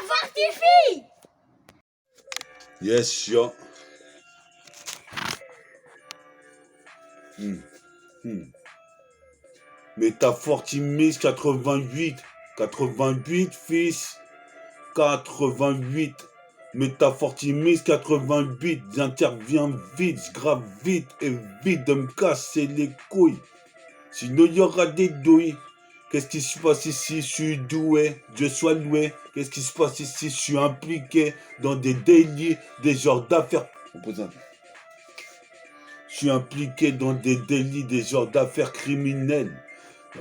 fortifie. Yes, yo. Métafortimise 88. 88, fils. 88. Métafortimise 88. J'interviens vite, je grave vite et vite de me casser les couilles. Sinon, il y aura des douilles. Qu'est-ce qui se passe ici? Je suis doué, Dieu soit loué. Qu'est-ce qui se passe ici? Je suis impliqué dans des délits, des genres d'affaires. Je suis impliqué dans des délits, des genres d'affaires criminelles.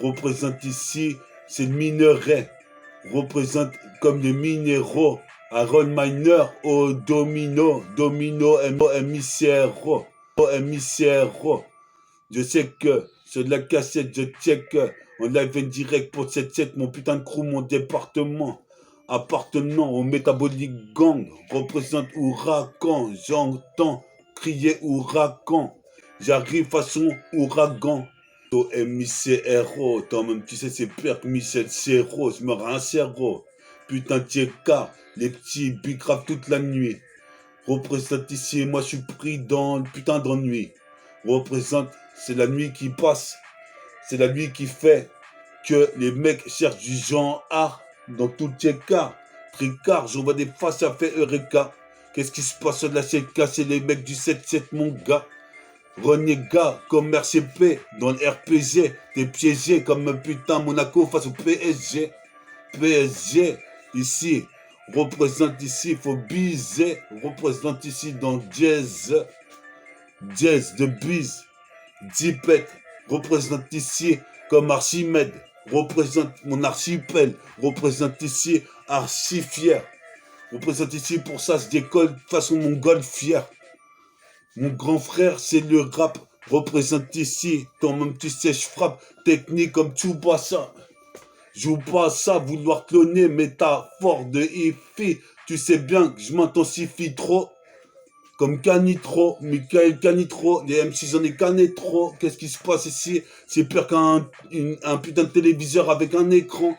Représente ici, c'est le minerai. Représente comme les minéraux. Aaron Miner au domino. Domino MICRO. MICRO. Je sais que sur la cassette, je check en live direct pour 7-7, mon putain de crew, mon département. Appartenant au Métabolique Gang, représente ouragan. J'entends crier ouragan. J'arrive façon ouragan. Au MICRO, toi-même tu sais c'est pire que Michel Serrault, je me rends un cerveau. Putain de tiécar, les petits bicrave toute la nuit. Représente ici, moi je suis pris dans le putain d'ennui. Représente, c'est la nuit qui passe. C'est la nuit qui fait que les mecs cherchent du genre art dans tout tiécar. Tricard, je vois des faces à faire Eureka. Qu'est-ce qui se passe sur la CK? C'est les mecs du 7-7 mon gars. Renégat comme RCP dans le RPG, t'es piégé comme un putain Monaco face au PSG. PSG, ici, représente ici, faut biser, représente ici dans Jazz, Jazz de bise, Dipet, représente ici comme Archimède, représente mon archipel, représente ici archi fier, représente ici pour ça, je décolle façon mongole fier. Mon grand frère, c'est le rap, représente ici, toi-même tu sais, je frappe, technique comme Tsubasa. Joue pas à ça, vouloir cloner, métaphore de hippie, tu sais bien que je m'intensifie trop, comme Canitro, Michael Canitro, les M6 en est cané trop, qu'est-ce qui se passe ici? C'est pire qu'un putain de téléviseur avec un écran.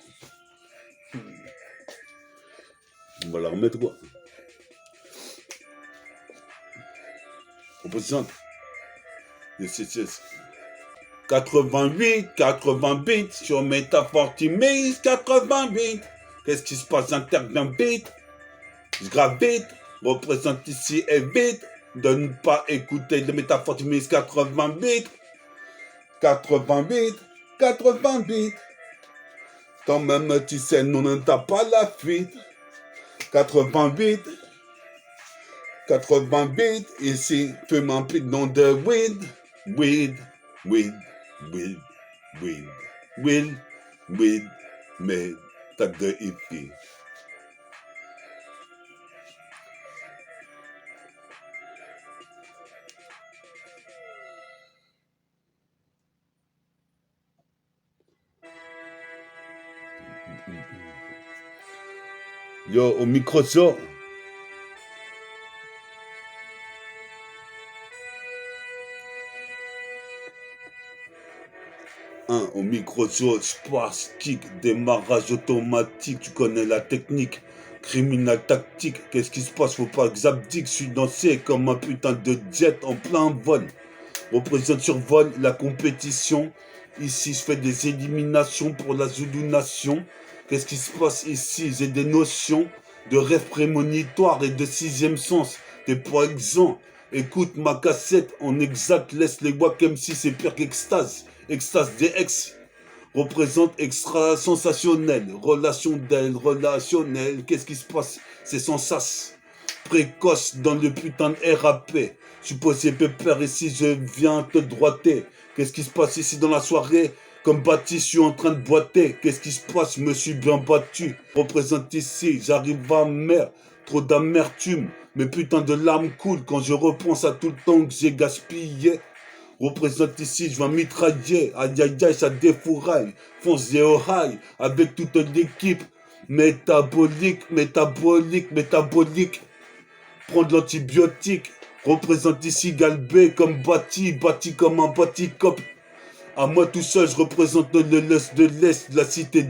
On va la remettre quoi? On présente. 88, 88, sur Métafortimise 88. Qu'est-ce qui se passe? J'interviens vite, je grave vite, représente ici et vite, de ne pas écouter de Métafortimise 88, 88, 88. Toi-même, tu sais, nous ne t'as pas la fuite. 88, 88, ici, tu m'impliques dans de weed, weed, weed, weed, weed, weed, weed, mais t'as de hippie. Yo, au Microsoft. Au Microsoft, spastique, démarrage automatique, tu connais la technique, criminal tactique, qu'est-ce qui se passe, faut pas que j'abdique, je suis dansé comme un putain de jet en plein vol. Représente survol la compétition, ici je fais des éliminations pour la Zulu Nation. Qu'est-ce qui se passe ici? J'ai des notions de rêve prémonitoire et de sixième sens, t'es pas exempt. Écoute ma cassette, en exact, laisse les wack MC, c'est pire qu'extase. Extase DX représente extra sensationnel. Relation d'elle, relationnel. Qu'est-ce qui se passe? C'est sans sas. Précoce dans le putain de RAP. Je suis posé pépère ici, je viens te droiter. Qu'est-ce qui se passe ici dans la soirée? Comme Baptiste, je suis en train de boiter. Qu'est-ce qui se passe? Je me suis bien battu. Représente ici, j'arrive à mer. Trop d'amertume. Mes putains de larmes coulent quand je repense à tout le temps que j'ai gaspillé. Représente ici, je vais mitrailler. Aïe aïe aïe, ça défouraille. Fonce au rail avec toute l'équipe. Métabolique, métabolique, métabolique. Prendre l'antibiotique. Représente ici Galbé comme bâti, bâti comme un bâti cop. À moi tout seul, je représente l'est de l'Est, la cité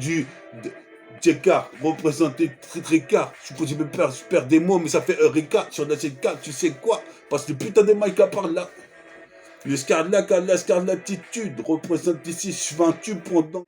Tchekar, représenté Tricard. Je suppose que je perds des mots, mais ça fait Eureka. Sur la C4, tu sais quoi? Parce que putain de Mike par là. Le Scarlac à la scarlatitude représente ici, je fais un tube pendant.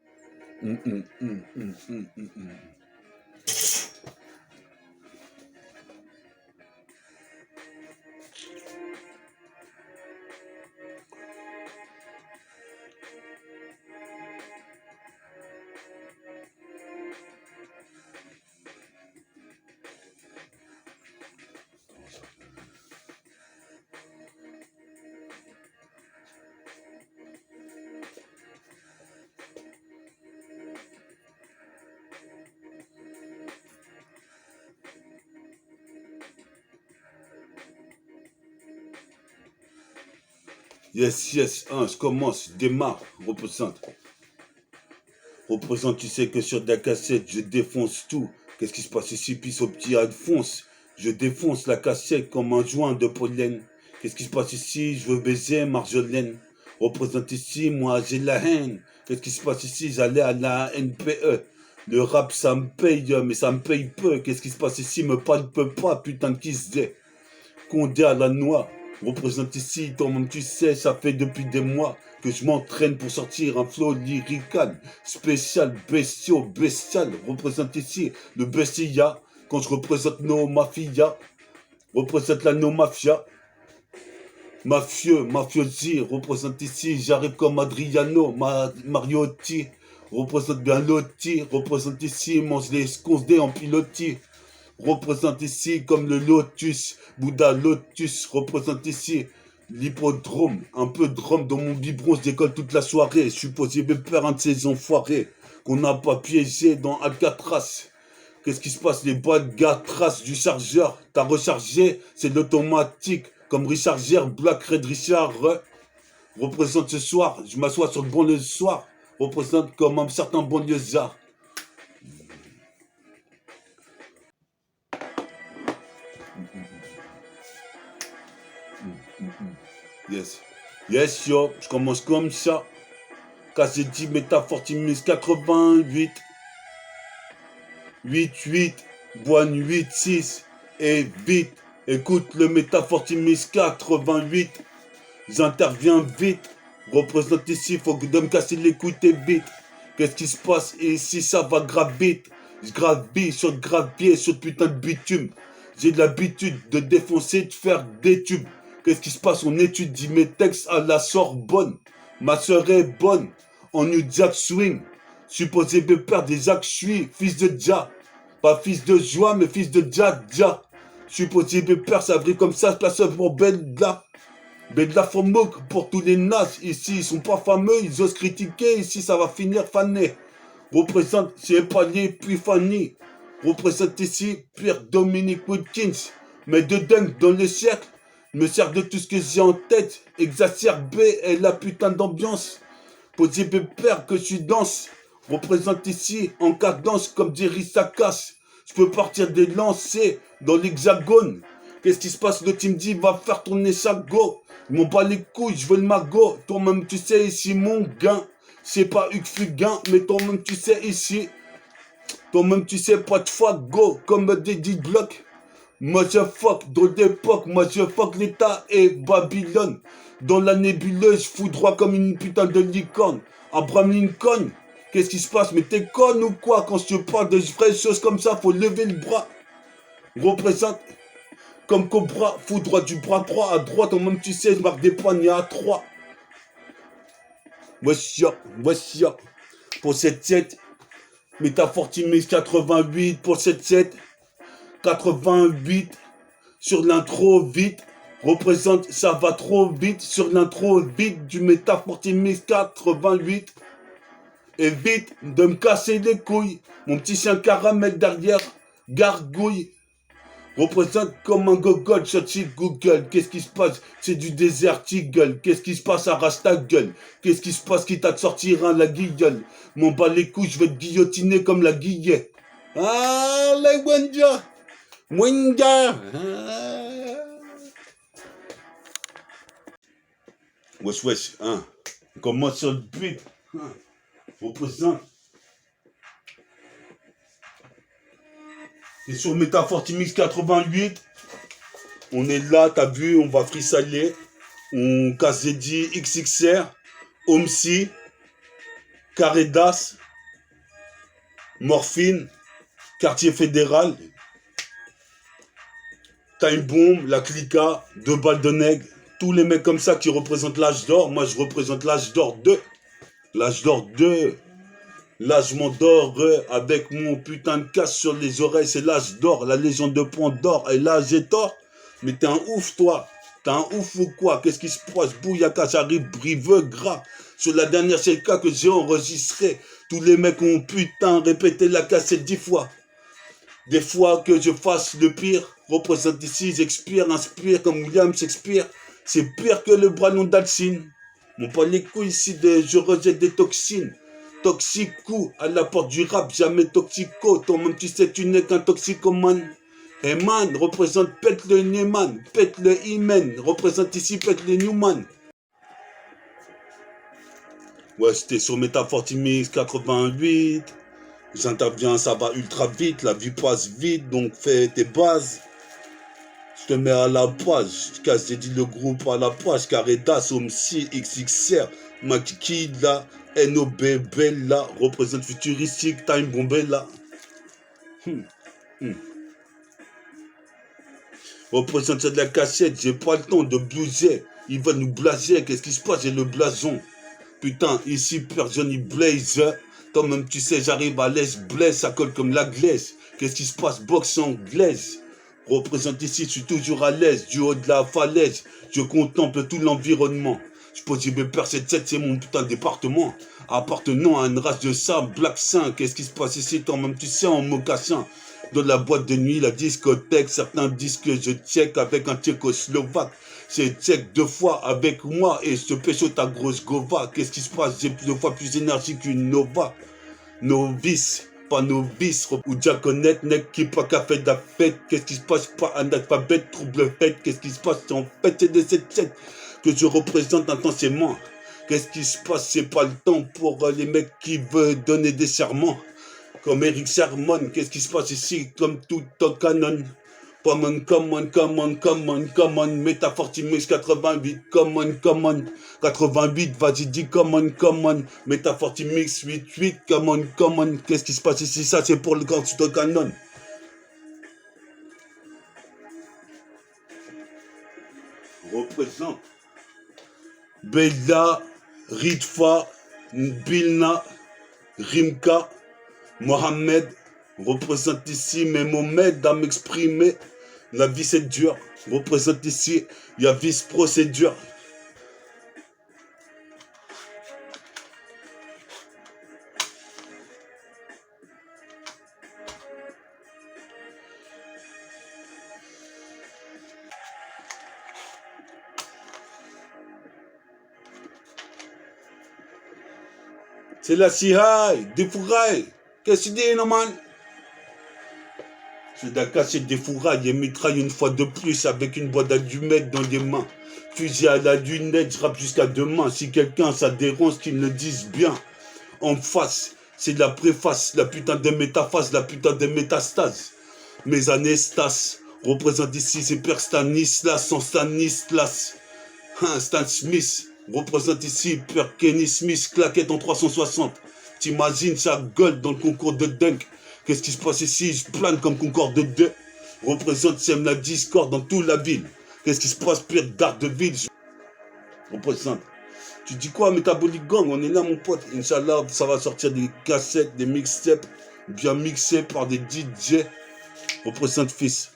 Yes, yes, je commence, je démarre, représente. Représente, tu sais que sur la cassette, je défonce tout. Qu'est-ce qui se passe ici, puis au petit Alphonse? Je défonce la cassette comme un joint de pollen. Qu'est-ce qui se passe ici? Je veux baiser Marjolaine. Représente ici, moi j'ai la haine. Qu'est-ce qui se passe ici? J'allais à la NPE. Le rap ça me paye, mais ça me paye peu. Qu'est-ce qui se passe ici? Me palpe pas, putain qui se dit. Condé à la noix. Représente ici, toi-même tu sais, ça fait depuis des mois que je m'entraîne pour sortir un flow lyrical, spécial, bestial. Représente ici le bestia, quand je représente nos mafias, représente la no mafia. Mafieux, mafiosi, représente ici, j'arrive comme Adriano, Mariotti, représente bien Lotti, représente ici, mange les scones en pilotis. Représente ici comme le lotus, Bouddha lotus, représente ici l'hippodrome, un peu de rhum dans mon biberon, je décolle toute la soirée, je suis posé faire un de ces enfoirés qu'on n'a pas piégé dans Alcatraz. Qu'est-ce qui se passe? Les boîtes Gatras du chargeur, t'as rechargé, c'est l'automatique, comme Richard Gere, Black Red Richard, représente ce soir, je m'assois sur le bon le soir, représente comme un certain banlieusard. Yes. Yes, yo, je commence comme ça. Cassette Métafortimus 88. 8-8, Boine 8-6 et vite. Écoute le Métafortimus 88. J'interviens vite. Représente ici, faut que de me casser les couilles vite. Qu'est-ce qui se passe ici? Ça va grave vite. Je gravis sur le gravier, sur le putain de bitume. J'ai de l'habitude de défoncer, de faire des tubes. Qu'est-ce qui se passe? On étudie mes textes à la Sorbonne. Ma soeur est bonne. En New Jack Swing. Supposé père des Jacques, je suis fils de Dja. Pas fils de joie, mais fils de Dja. Supposé père, ça brille comme ça, place pour Bella. Bella Fomouk pour tous les nazes. Ici, ils sont pas fameux, ils osent critiquer. Ici, ça va finir fané. Représente chez Palier, puis Fanny. Représente ici Pierre Dominique Wilkins. Mais de dingue dans le cercle. Me sert de tout ce que j'ai en tête. Exacerbé est la putain d'ambiance. Posé père que je suis dense. Représente ici en cadence comme Jerry Sakas. Je peux partir des lancers dans l'hexagone. Qu'est-ce qui se passe? Le team dit va faire tourner sa go. Je m'en bats les couilles, je veux le magot. Toi-même tu sais ici mon gain. C'est pas Hugues Fugain, mais toi-même tu sais ici. Toi-même tu sais pas de fois go comme des blocs. Moi je fuck dans l'époque, moi je fuck l'État et Babylone. Dans la nébuleuse, je fous droit comme une putain de licorne. Abraham Lincoln, qu'est-ce qui se passe? Mais t'es con ou quoi? Quand je te parle de vraies choses comme ça, faut lever le bras. Représente comme Cobra, fous droit du bras droit à droite, en même tu sais, je marque des poignets à 3. Wesh ya. Pour cette 7, Métafortimus 88 pour cette 7. 88 sur l'intro vite. Représente ça va trop vite sur l'intro vite du Métafortimus 88. Et vite de me casser les couilles. Mon petit chien caramel derrière gargouille. Représente comme un gogol sur Google. Qu'est-ce qui se passe? C'est du désert Eagle. Qu'est-ce qui se passe? Arrache ta gueule. Qu'est-ce qui se passe? Qui t'a de sortir la guillole? M'en bats les couilles, je vais te guillotiner comme la guillet. Ah, les Wenja. Wenja. Wesh, hein. On commence sur le beat. Représente. C'est sur Metafortimix 88. On est là, t'as vu, on va freestyler. On KZD, XXR, Omsi, Caredas, Morphine, Quartier Fédéral, Time Bomb, La Clica, Deux Balles de Nègre. Tous les mecs comme ça qui représentent l'âge d'or. Moi, je représente l'âge d'or 2. L'âge d'or 2. Là, je m'endors avec mon putain de casse sur les oreilles. C'est l'âge d'or, la légende de Pandore. Et là, j'ai tort. Mais t'es un ouf, toi. T'es un ouf ou quoi? Qu'est-ce qui se passe? Bouyaka, j'arrive briveux, gras. Sur la dernière CLK que j'ai enregistrée, tous les mecs ont putain répété la cassette 10 fois. Des fois que je fasse le pire, représente ici, j'expire, inspire comme William Shakespeare. C'est pire que le bras non d'Alcine. Mon pas les couilles ici, je rejette des toxines. Toxico, à la porte du rap, jamais toxico. Toi-même tu sais, tu n'es qu'un toxicomane. Et man, représente pète le Neyman, pète le Imen, représente ici pète le Newman. Ouais, c'était sur Metafortimix 88. J'interviens, ça va ultra vite, la vie passe vite, donc fais tes bases. Je te mets à la page, j'ai dit le groupe à la page, Caredas, Omsi, XXR, Makiki là, NOB Bella, représente futuristique, Time Bombella. Représente de la cachette, j'ai pas le temps de bouger. Il va nous blaser, qu'est-ce qui se passe, j'ai le blason. Putain, ici personne y blaze. Toi-même tu sais, j'arrive à l'aise, blesse, ça colle comme la glace. Qu'est-ce qui se passe, boxe anglaise. Représente ici, je suis toujours à l'aise, du haut de la falaise. Je contemple tout l'environnement. Je pose mes peurs, 7-7, c'est mon putain de département. Appartenant à une race de sable, black saint. Qu'est-ce qui se passe ici, toi-même tu sais, en mocassin. Dans la boîte de nuit, la discothèque, certains disent que je check avec un tchécoslovaque. C'est check 2 fois avec moi et je te pêche ta grosse gova. Qu'est-ce qui se passe? J'ai 2 fois plus d'énergie qu'une Nova. Novice, pas novice, ou diaconette, nec qui pas qu'à fait de la fête. Qu'est-ce qui se passe? Pas un alphabet, trouble fait. Qu'est-ce qui se passe? En fait, c'est de cette check que je représente intensément. Qu'est-ce qui se passe? C'est pas le temps pour les mecs qui veulent donner des serments. Comme Eric Sermon, qu'est-ce qui se passe ici? Comme tout en canon. Come on, come on, come on, come on, come on. Metafortimix 88, come on, come on. 88, vas-y, dis come on. Metafortimix 88, come on, come on. Qu'est-ce qui se passe ici? Ça, c'est pour le grand tout en canon. Représente Bella, Ritfa, Bilna, Rimka, Mohamed, représente ici mes moments à m'exprimer. La vie c'est dur. Représente ici, il y a vice procédure. C'est la CIHAI, des fourrailles. Qu'est-ce que tu dis, normal? C'est de la cassette des fourrailles et mitraille une fois de plus avec une boîte d'allumettes dans les mains. Fusil à la lunette, je rappe jusqu'à demain. Si quelqu'un ça dérange, qu'il me le dise bien. En face, c'est de la préface, la putain de métaphase, la putain de métastase. Mes anastas représentent ici ces pères Stanislas, sans Stanislas. Stan Smith représente ici père Kenny Smith, claquette en 360. T'imagines ça gueule dans le concours de dunk. Qu'est-ce qui se passe ici? Je plane comme Concorde de 2. Représente sème la discorde dans toute la ville. Qu'est-ce qui se passe pire d'art de ville? Représente. Tu dis quoi, Metabolic Gang? On est là, mon pote. Inch'Allah, ça va sortir des cassettes, des mixtapes, bien mixés par des DJ. Représente fils.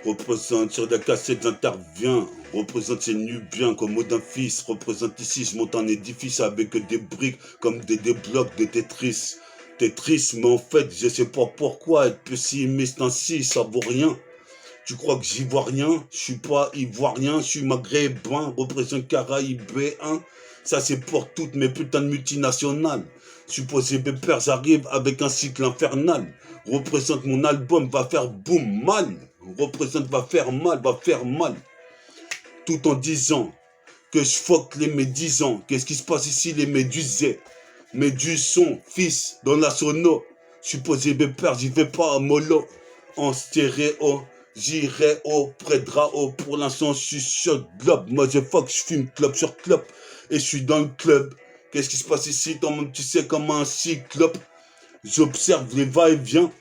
Représente sur des cassettes, j'interviens. Représente ces nubiens comme mot d'un fils. Représente ici, je monte un édifice avec des briques comme des blocs de Tetris. T'es triste, mais en fait, je sais pas pourquoi être pessimiste ainsi, ça vaut rien. Tu crois que j'y vois rien? Je suis pas ivoirien, je suis maghrébin, représente Caraïbes B1. Ça, c'est pour toutes mes putains de multinationales. Supposé pépère, j'arrive avec un cycle infernal. Représente mon album, va faire boum, mal. Représente, va faire mal, va faire mal. Tout en disant que je fuck les médisants. Qu'est-ce qui se passe ici, les médusés? Méduson, fils, dans la sono. Supposé pépère, j'y vais pas à mollo. En stéréo. J'irai auprès de Rao. Pour l'instant, je suis sur globe. Moi, je fuck, je fume club sur club. Et je suis dans le club. Qu'est-ce qui se passe ici? Toi-même, tu sais comment un cyclope. J'observe les va-et-vient,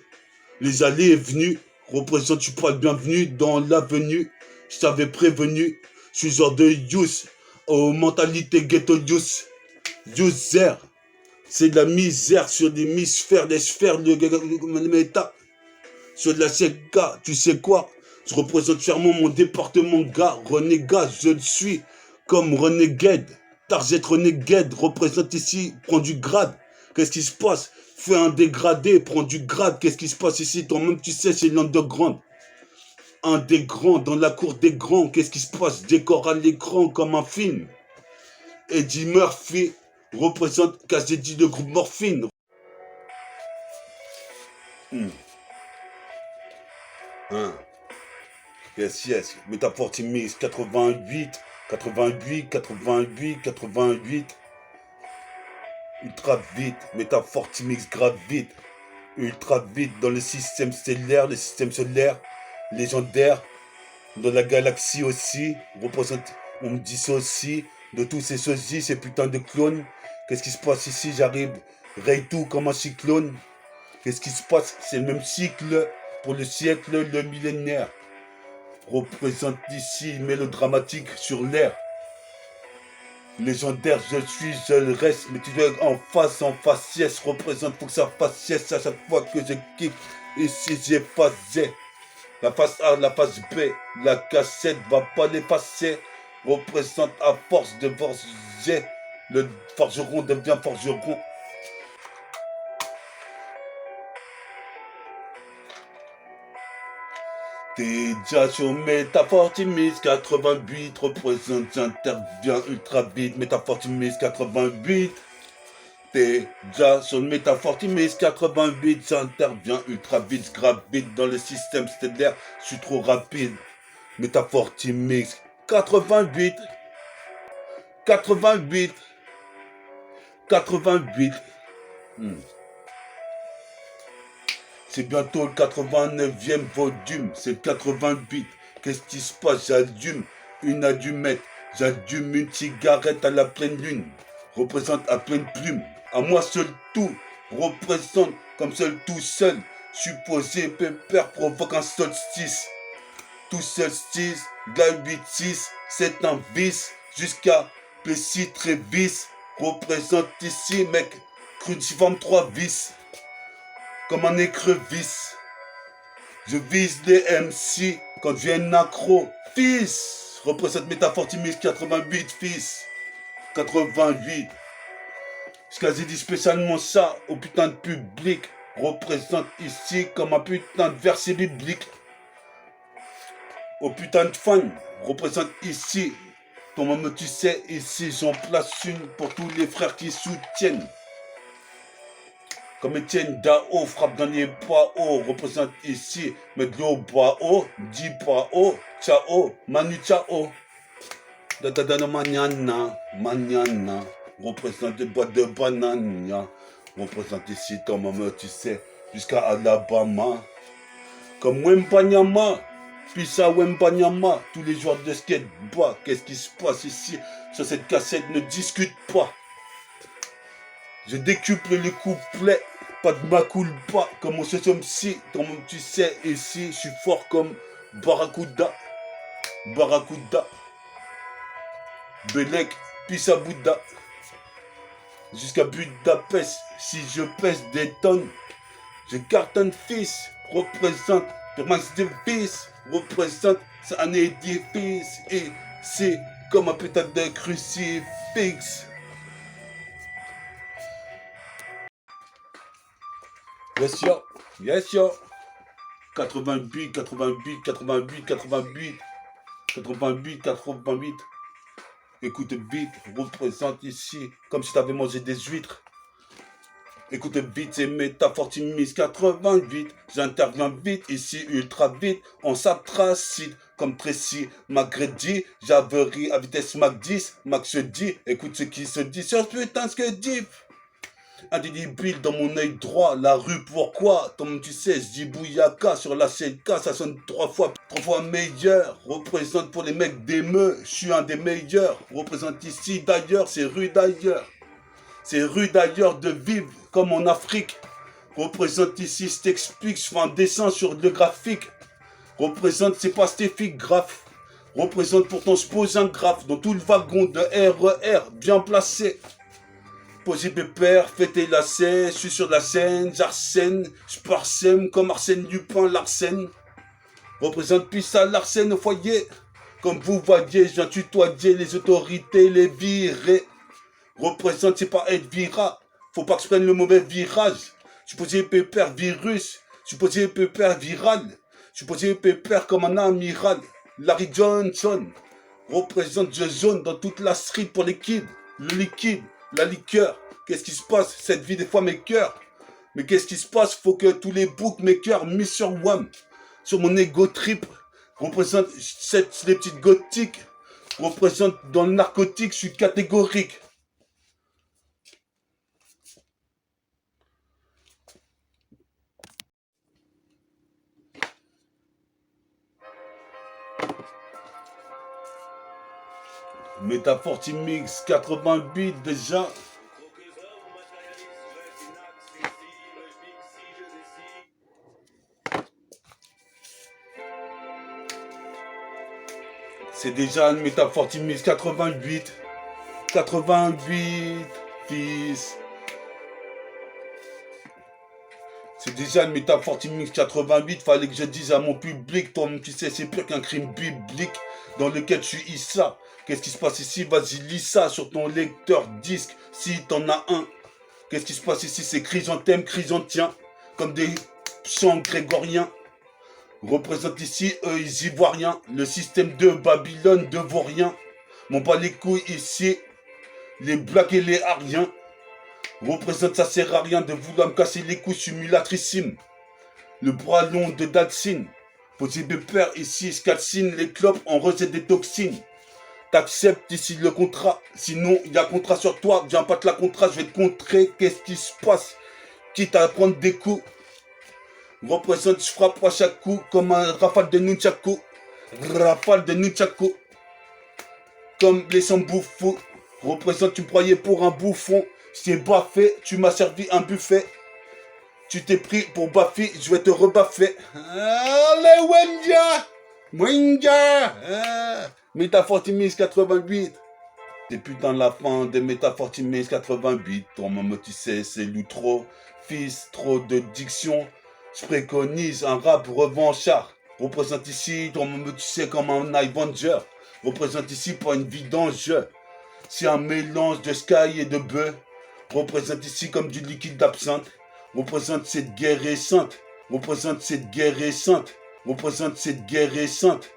les allées et venues. Représente, tu pas le bienvenu dans l'avenue. Je t'avais prévenu. Je suis genre de youth. Aux mentalités ghetto youth. User. C'est de la misère sur des misphères, des sphères, le méta. Sur de la Sega, tu sais quoi? Je représente fièrement mon département, gars. Renégat, je le suis comme Renegade. Target Renegade représente ici, prend du grade. Qu'est-ce qui se passe? Fais un dégradé, prends du grade. Qu'est-ce qui se passe ici? Toi-même, tu sais, c'est l'underground. Un des grands, dans la cour des grands. Qu'est-ce qui se passe? Décor à l'écran comme un film. Eddie Murphy représente Kazedi de groupe Morphine. Yes, yes. Métafortimix 88, 88, 88, 88. Ultra vite. Métafortimix grave vite. Ultra vite dans le système solaire, légendaire. Dans la galaxie aussi. Représente, on me dit ça aussi. De tous ces sosies, ces putains de clones. Qu'est-ce qui se passe ici? J'arrive. Ray-tout comme un cyclone. Qu'est-ce qui se passe? C'est le même cycle pour le siècle, le millénaire. Représente ici mélodramatique sur l'air. Légendaire, je suis, je le reste, mais tu dois en face, yes, représente pour que ça fasse yes à chaque fois que je kick. Ici, j'ai phasé. La face A, la face B, la cassette va pas les passer. Représente à force de forger. Le forgeron devient forgeron. T'es déjà sur Métafortimis 88, représente, j'interviens ultra vite, Métafortimis 88. T'es déjà sur Métafortimis 88, j'interviens ultra vite, grave vite dans le système stellaire, je suis trop rapide. Métafortimis 88, 88, 88. C'est bientôt le 89e volume, c'est le 88. Qu'est-ce qui se passe? J'allume une allumette, j'allume une cigarette à la pleine lune, représente à pleine plume. À moi seul tout, représente comme seul tout seul, supposé pépère provoque un solstice. Tout solstice, de la 8-6, c'est un vice, jusqu'à Plessis Trévis, représente ici mec, cruciforme 3 vis. Comme un écrevisse. Je vise les MC quand je viens accro. Fils, représente Métafortimis 88, fils. 88. Je quasi dit spécialement ça au putain de public. Représente ici comme un putain de verset biblique. Au putain de fan. Représente ici. Ton maman, tu sais, ici j'en place une pour tous les frères qui soutiennent. Comme Etienne Dao frappe dans les pas hauts, représente ici, Medlo Bao, Di Bao, Ciao, Manu Ciao. Dadadana Manana, Manana, représente des boîtes de bananes, représente ici ton maman, tu sais, jusqu'à Alabama. Comme Wembanyama, Pisa Wembanyama, tous les joueurs de skateboard, qu'est-ce qui se passe ici? Sur cette cassette, ne discute pas. Je décuple les couplets, pas de ma culpa, comme on se somme si, comme tu sais, ici, je suis fort comme Barracuda, Barracuda, Belek, Pisa Bouddha, jusqu'à Budapest, si je pèse des tonnes, je cartonne fils, représente, Max de fils, représente, c'est un édifice, et c'est comme un putain de crucifix. Yes yo, yes yo. 88, 88, 88, 88, 88, 88. Écoute vite, représente ici, comme si t'avais mangé des huîtres. Écoute vite, c'est Métafortimis 88. J'interviens vite, ici ultra vite. On s'atracide comme Tracy McGrady. J'averie à vitesse Mach 10. Max se dit, écoute ce qui se dit sur putain ce que dit. Indélébile dans mon œil droit, la rue pourquoi? Comme tu sais, je dis Bouyaka sur la CLK, ça sonne trois fois meilleur. Représente pour les mecs d'émeu, je suis un des meilleurs. Représente ici d'ailleurs, c'est rue d'ailleurs. C'est rue d'ailleurs de vivre comme en Afrique. Représente ici, je t'explique, je fais un dessin sur le graphique. Représente, c'est pas stéphie graphe. Représente pourtant, je pose un graphe dans tout le wagon de RER, bien placé. Posé pépère, fêter la scène, je suis sur la scène, j'arsène, je parsème comme Arsène Lupin, l'Arsène. Représente Pissa l'Arsène au foyer. Comme vous voyez, je viens tutoyer les autorités, les virer. Représente, c'est pas être vira. Faut pas que je prenne le mauvais virage. Je suis posé pépère virus. Je suis posé pépère viral. Je suis posé pépère comme un amiral. Larry Johnson. Représente, je jaune dans toute la street pour les kids. Le liquide, la liqueur. Qu'est-ce qui se passe? Cette vie des fois mes cœurs. Mais qu'est-ce qui se passe? Faut que tous les bookmakers mis sur WAM. Sur mon ego trip. Représente les petites gothiques. Représente dans le narcotique, je suis catégorique. Métafortimix 88 déjà. C'est déjà une Métafortimix 88. 88, fils. C'est déjà une Métafortimix 88. Fallait que je dise à mon public, toi tu sais, c'est pire qu'un crime biblique dans lequel je suis Issa. Qu'est-ce qui se passe ici? Vas-y, lis ça sur ton lecteur disque, si t'en as un. Qu'est-ce qui se passe ici? C'est chrysanthème, chrysanthien, comme des chants grégoriens. Représente ici, eux, ils y voient rien. Le système de Babylone ne vaut rien. M'en bat les couilles ici, les blacks et les ariens. Représente, ça sert à rien de vouloir me casser les couilles, je suis mulatrissime. Le bras long de Dalsine. Possible père ici, je calcine les clopes en recette des toxines. T'acceptes ici le contrat, sinon il y a contrat sur toi, viens pas te la contrat, je vais te contrer, qu'est-ce qui se passe, quitte à prendre des coups. Représente, je frappe à chaque coup, comme un rafale de Nunchaku, rafale de Nunchaku, comme les Samboufous. Représente, tu me croyais pour un bouffon, je t'ai baffé, tu m'as servi un buffet. Tu t'es pris pour Baffy, je vais te rebaffer. Allez, Wenja! Wenja! Métafortimis 88. C'est putain la fin de Métafortimis 88. Toi-même, tu sais, c'est l'outro. Fils, trop de diction. Je préconise un rap revanchard. Représente ici, toi-même, tu sais, comme un Avenger. Représente ici pas une vidange. C'est un mélange de sky et de bœuf. Représente ici comme du liquide d'absinthe. Représente cette guerre récente. Représente cette guerre récente. Représente cette guerre récente.